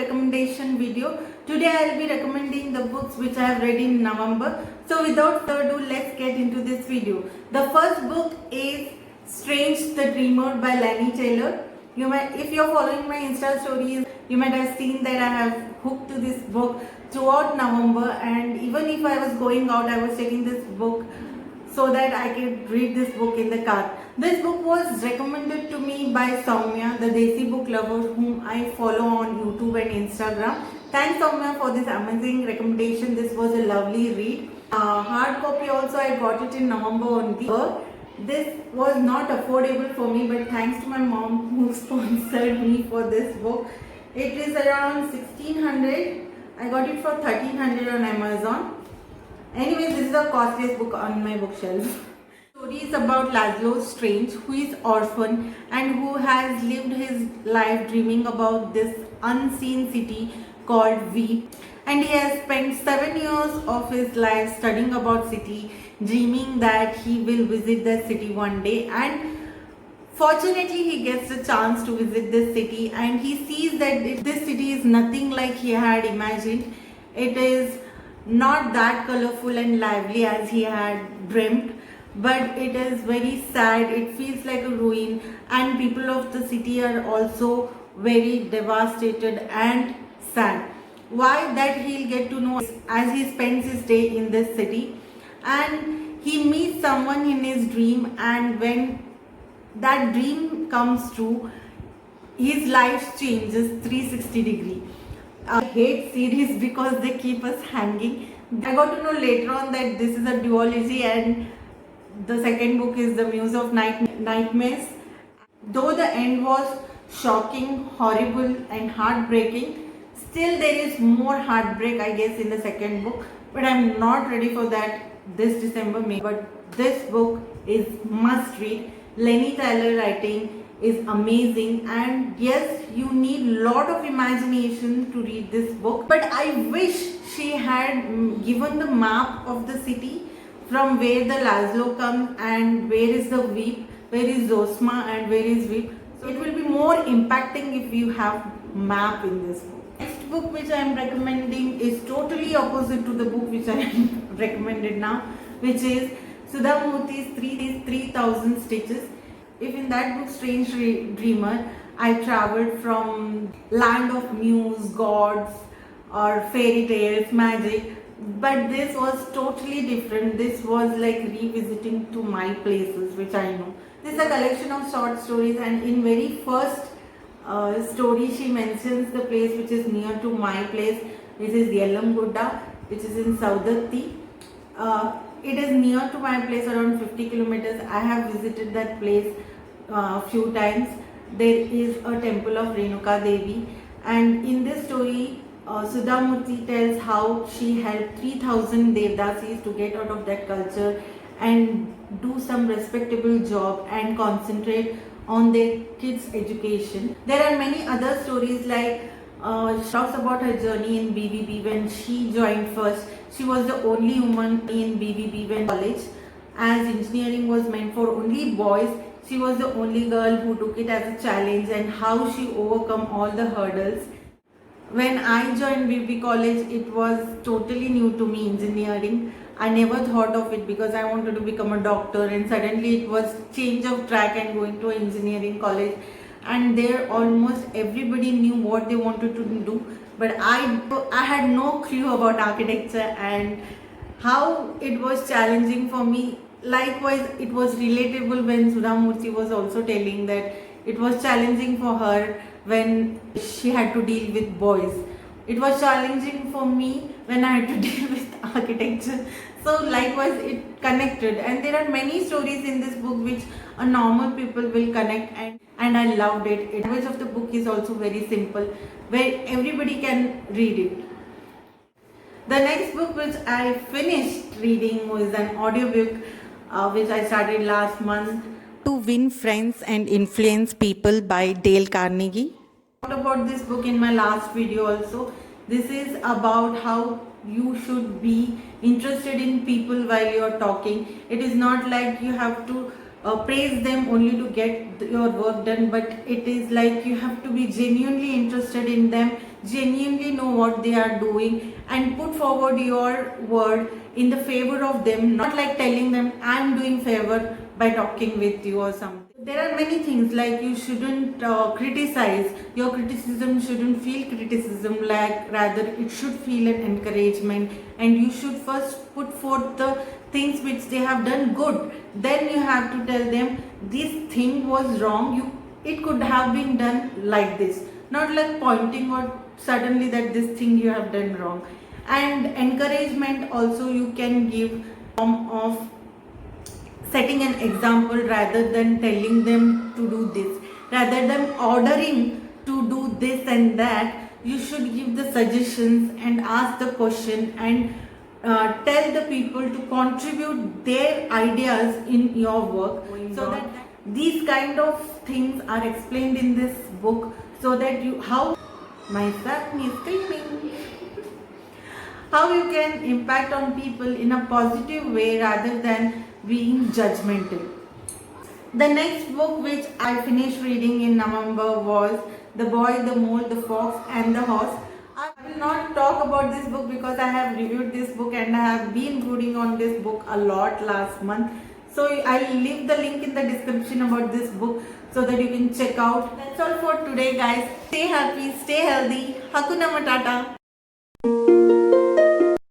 recommendation video. Today I'll be recommending the books which I have read in November. So without further ado, let's get into this video. The first book is Strange the Dreamer by Laini Taylor. If you're following my Insta stories, you might have seen that I have hooked to this book throughout November, and even if I was going out, I was taking this book so that I could read this book in the car. This book was recommended to me by Soumya, the Desi book lover whom I follow on YouTube and Instagram. Thanks Soumya for this amazing recommendation. This was a lovely read. Hard copy also, I got it in November only. This was not affordable for me, but thanks to my mom who sponsored me for this book. It is around 1600. I got it for 1300 on Amazon. Anyways, this is the costliest book on my bookshelf. The story is about Laszlo Strange, who is orphan and who has lived his life dreaming about this unseen city called Veep. And he has spent 7 years of his life studying about city, dreaming that he will visit the city one day. And fortunately, he gets a chance to visit this city, and he sees that this city is nothing like he had imagined. It is not that colorful and lively as he had dreamt, but it is very sad. It feels like a ruin, and people of the city are also very devastated and sad. Why? That he'll get to know as he spends his day in this city, and he meets someone in his dream, and when that dream comes true, his life changes 360 degree. I hate series because they keep us hanging. I got to know later on that this is a duology, and the second book is The Muse of Nightmares. Though the end was shocking, horrible and heartbreaking, still there is more heartbreak, I guess, in the second book. But I'm not ready for that this December, May. But this book is must read. Laini Taylor writing is amazing, and yes, you need lot of imagination to read this book. But I wish she had given the map of the city from where the Laszlo comes and where is the Veep, where is Zosma and where is Veep. So it will be more impacting if you have map in this book. Next book which I am recommending is totally opposite to the book which I am recommended now, which is Sudha Murthy's 3000 Stitches. If in that book, Strange Dreamer, I traveled from land of muse, gods or fairy tales, magic, but this was totally different. This was like revisiting to my places which I know. This is a collection of short stories, and in very first story she mentions the place which is near to my place, which is Yellam Gudda, which is in Saudatti. It is near to my place, around 50 kilometers. I have visited that place a few times. There is a temple of Renuka Devi, and in this story Sudha Murthy tells how she helped 3000 Devdasis to get out of that culture and do some respectable job and concentrate on their kids' education. There are many other stories like she talks about her journey in BVB when she joined first. She was the only woman in BVB when college, as engineering was meant for only boys. She was the only girl who took it as a challenge, and how she overcome all the hurdles. When I joined BVB college, it was totally new to me, engineering. I never thought of it because I wanted to become a doctor, and suddenly it was change of track and going to an engineering college. And there almost everybody knew what they wanted to do, but I had no clue about architecture and how it was challenging for me. Likewise, it was relatable when Sudha Murthy was also telling that it was challenging for her when she had to deal with boys. It was challenging for me when I had to deal with architecture. So likewise, it connected, and there are many stories in this book which a normal people will connect, and I loved it. The language of the book is also very simple, where everybody can read it. The next book which I finished reading was an audiobook which I started last month, To Win Friends and Influence People by Dale Carnegie. I talked about this book in my last video also. This is about how you should be interested in people while you're talking. It is not like you have to praise them only to get your work done, but it is like you have to be genuinely interested in them, genuinely know what they are doing, and put forward your word in the favor of them, not like telling them I'm doing favor by talking with you or something. There are many things like you shouldn't criticize. Your criticism shouldn't feel criticism, like rather it should feel an encouragement, and you should first put forth the things which they have done good. Then you have to tell them this thing was wrong. It could have been done like this, not like pointing or suddenly that this thing you have done wrong. And encouragement also you can give form of setting an example rather than telling them to do this, rather than ordering to do this and that. You should give the suggestions and ask the question, and tell the people to contribute their ideas in your work, so that these kind of things are explained in this book, so that you how my son is screaming how you can impact on people in a positive way rather than being judgmental. The next book which I finished reading in November was The Boy, the Mole, the Fox and the Horse. I will not talk about this book because I have reviewed this book and I have been reading on this book a lot last month. So I'll leave the link in the description about this book so that you can check out. That's all for today, guys. Stay happy, stay healthy. Hakuna Matata.